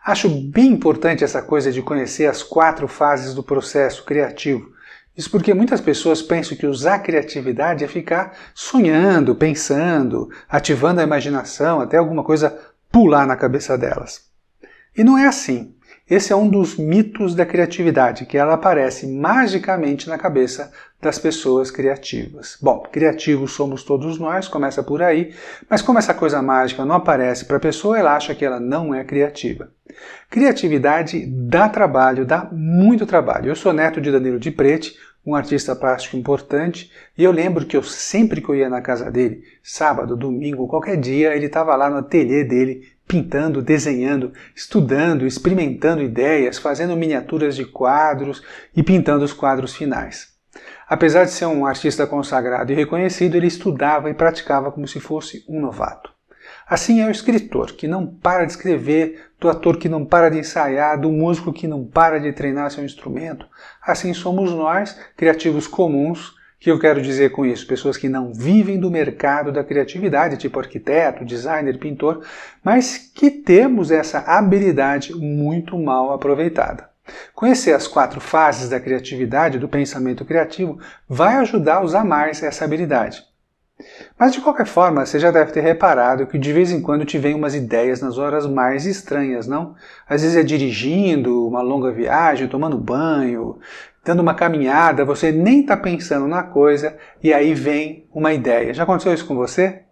Acho bem importante essa coisa de conhecer as 4 fases do processo criativo. Isso porque muitas pessoas pensam que usar criatividade é ficar sonhando, pensando, ativando a imaginação, até alguma coisa pular na cabeça delas. E não é assim. Esse é um dos mitos da criatividade, que ela aparece magicamente na cabeça das pessoas criativas. Bom, criativos somos todos nós, começa por aí, mas como essa coisa mágica não aparece para a pessoa, ela acha que ela não é criativa. Criatividade dá trabalho, dá muito trabalho. Eu sou neto de Danilo de Preti, um artista plástico importante, e eu lembro que sempre que eu ia na casa dele, sábado, domingo, qualquer dia, ele estava lá no ateliê dele, pintando, desenhando, estudando, experimentando ideias, fazendo miniaturas de quadros e pintando os quadros finais. Apesar de ser um artista consagrado e reconhecido, ele estudava e praticava como se fosse um novato. Assim é o escritor, que não para de escrever, do ator que não para de ensaiar, do músico que não para de treinar seu instrumento. Assim somos nós, criativos comuns, que eu quero dizer com isso? Pessoas que não vivem do mercado da criatividade, tipo arquiteto, designer, pintor, mas que temos essa habilidade muito mal aproveitada. Conhecer as 4 fases da criatividade, do pensamento criativo, vai ajudar a usar mais essa habilidade. Mas de qualquer forma, você já deve ter reparado que de vez em quando te vem umas ideias nas horas mais estranhas, não? Às vezes é dirigindo, uma longa viagem, tomando banho, dando uma caminhada, você nem está pensando na coisa e aí vem uma ideia. Já aconteceu isso com você?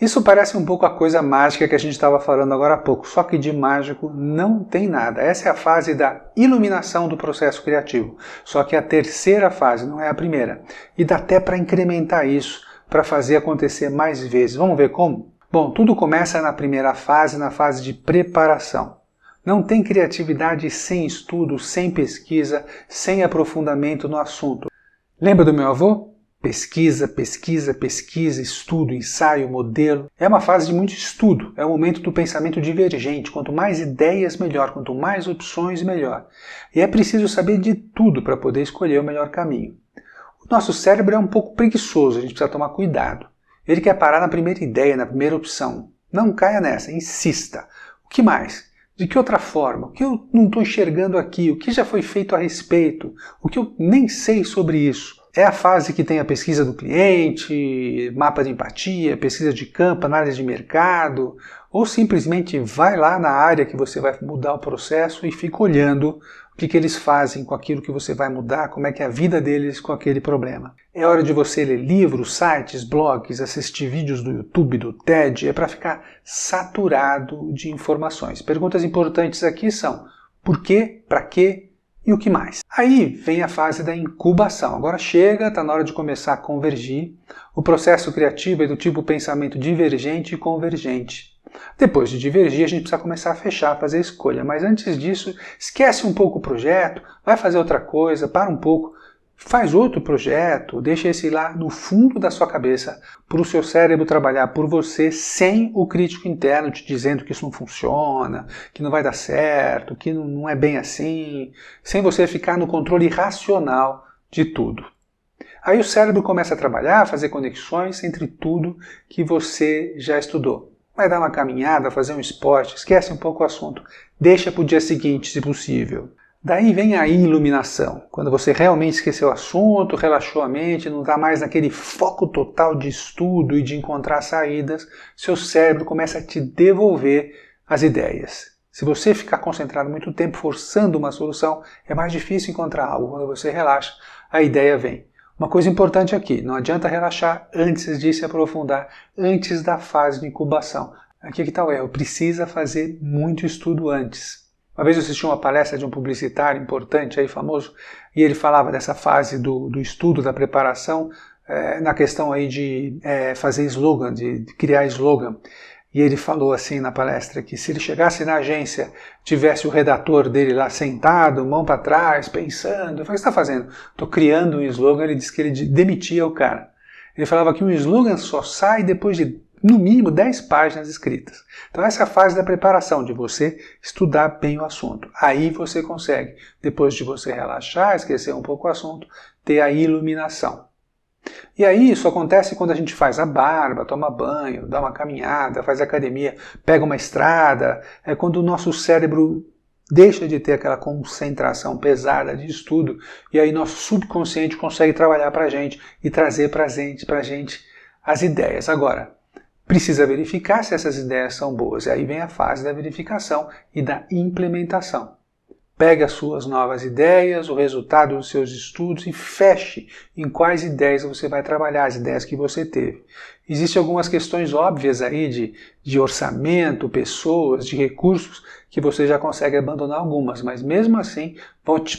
Isso parece um pouco a coisa mágica que a gente estava falando agora há pouco, só que de mágico não tem nada. Essa é a fase da iluminação do processo criativo, só que a terceira fase, não é a primeira. E dá até para incrementar isso, para fazer acontecer mais vezes. Vamos ver como? Bom, tudo começa na primeira fase, na fase de preparação. Não tem criatividade sem estudo, sem pesquisa, sem aprofundamento no assunto. Lembra do meu avô? Pesquisa, pesquisa, pesquisa, estudo, ensaio, modelo. É uma fase de muito estudo, é o momento do pensamento divergente. Quanto mais ideias, melhor. Quanto mais opções, melhor. E é preciso saber de tudo para poder escolher o melhor caminho. O nosso cérebro é um pouco preguiçoso, a gente precisa tomar cuidado. Ele quer parar na primeira ideia, na primeira opção. Não caia nessa, insista. O que mais? De que outra forma? O que eu não estou enxergando aqui? O que já foi feito a respeito? O que eu nem sei sobre isso? É a fase que tem a pesquisa do cliente, mapa de empatia, pesquisa de campo, análise de mercado, ou simplesmente vai lá na área que você vai mudar o processo e fica olhando o que eles fazem com aquilo que você vai mudar, como é que é a vida deles com aquele problema. É hora de você ler livros, sites, blogs, assistir vídeos do YouTube, do TED, é para ficar saturado de informações. Perguntas importantes aqui são: por quê, para quê e o que mais? Aí vem a fase da incubação. Agora chega, está na hora de começar a convergir. O processo criativo é do tipo pensamento divergente e convergente. Depois de divergir, a gente precisa começar a fechar, fazer a escolha. Mas antes disso, esquece um pouco o projeto, vai fazer outra coisa, para um pouco, faz outro projeto, deixa esse lá no fundo da sua cabeça para o seu cérebro trabalhar por você sem o crítico interno te dizendo que isso não funciona, que não vai dar certo, que não é bem assim, sem você ficar no controle racional de tudo. Aí o cérebro começa a trabalhar, a fazer conexões entre tudo que você já estudou. Vai dar uma caminhada, fazer um esporte, esquece um pouco o assunto. Deixa para o dia seguinte, se possível. Daí vem a iluminação, quando você realmente esqueceu o assunto, relaxou a mente, não está mais naquele foco total de estudo e de encontrar saídas, seu cérebro começa a te devolver as ideias. Se você ficar concentrado muito tempo forçando uma solução, é mais difícil encontrar algo. Quando você relaxa, a ideia vem. Uma coisa importante aqui, não adianta relaxar antes de se aprofundar, antes da fase de incubação. Aqui que está o erro, precisa fazer muito estudo antes. Uma vez eu assisti uma palestra de um publicitário importante, aí famoso, e ele falava dessa fase do estudo, da preparação, na questão aí de fazer slogan, de criar slogan. E ele falou assim na palestra que se ele chegasse na agência, tivesse o redator dele lá sentado, mão para trás, pensando, eu falei: o que você está fazendo? Estou criando um slogan. Ele disse que ele demitia o cara. Ele falava que um slogan só sai depois de, no mínimo, 10 páginas escritas. Então essa é a fase da preparação, de você estudar bem o assunto. Aí você consegue, depois de você relaxar, esquecer um pouco o assunto, ter a iluminação. E aí isso acontece quando a gente faz a barba, toma banho, dá uma caminhada, faz academia, pega uma estrada, é quando o nosso cérebro deixa de ter aquela concentração pesada de estudo e aí nosso subconsciente consegue trabalhar para a gente e trazer para a gente as ideias. Agora, precisa verificar se essas ideias são boas. E aí vem a fase da verificação e da implementação. Pegue as suas novas ideias, o resultado dos seus estudos e feche em quais ideias você vai trabalhar, as ideias que você teve. Existem algumas questões óbvias aí de orçamento, pessoas, de recursos, que você já consegue abandonar algumas, mas mesmo assim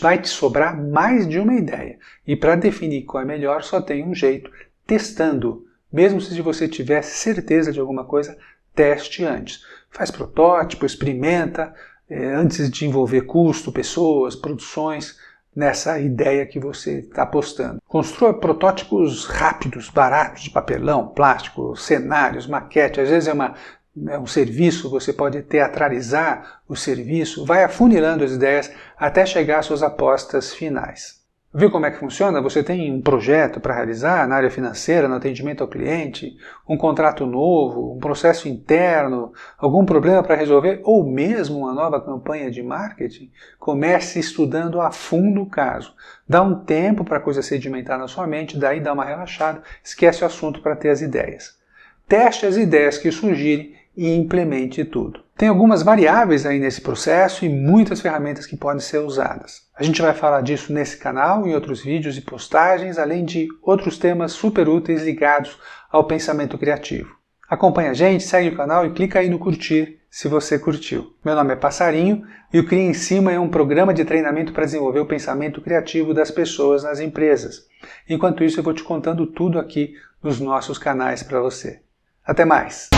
vai te sobrar mais de uma ideia. E para definir qual é melhor, só tem um jeito, testando. Mesmo se você tiver certeza de alguma coisa, teste antes. Faz protótipo, experimenta, antes de envolver custo, pessoas, produções, nessa ideia que você está apostando. Construa protótipos rápidos, baratos, de papelão, plástico, cenários, maquete. Às vezes é um serviço, você pode teatralizar o serviço, vai afunilando as ideias até chegar às suas apostas finais. Viu como é que funciona? Você tem um projeto para realizar na área financeira, no atendimento ao cliente, um contrato novo, um processo interno, algum problema para resolver ou mesmo uma nova campanha de marketing? Comece estudando a fundo o caso. Dá um tempo para a coisa sedimentar na sua mente, daí dá uma relaxada, esquece o assunto para ter as ideias. Teste as ideias que surgirem e implemente tudo. Tem algumas variáveis aí nesse processo e muitas ferramentas que podem ser usadas. A gente vai falar disso nesse canal, em outros vídeos e postagens, além de outros temas super úteis ligados ao pensamento criativo. Acompanha a gente, segue o canal e clica aí no curtir se você curtiu. Meu nome é Passarinho e o Cria em Cima é um programa de treinamento para desenvolver o pensamento criativo das pessoas nas empresas. Enquanto isso, eu vou te contando tudo aqui nos nossos canais para você. Até mais!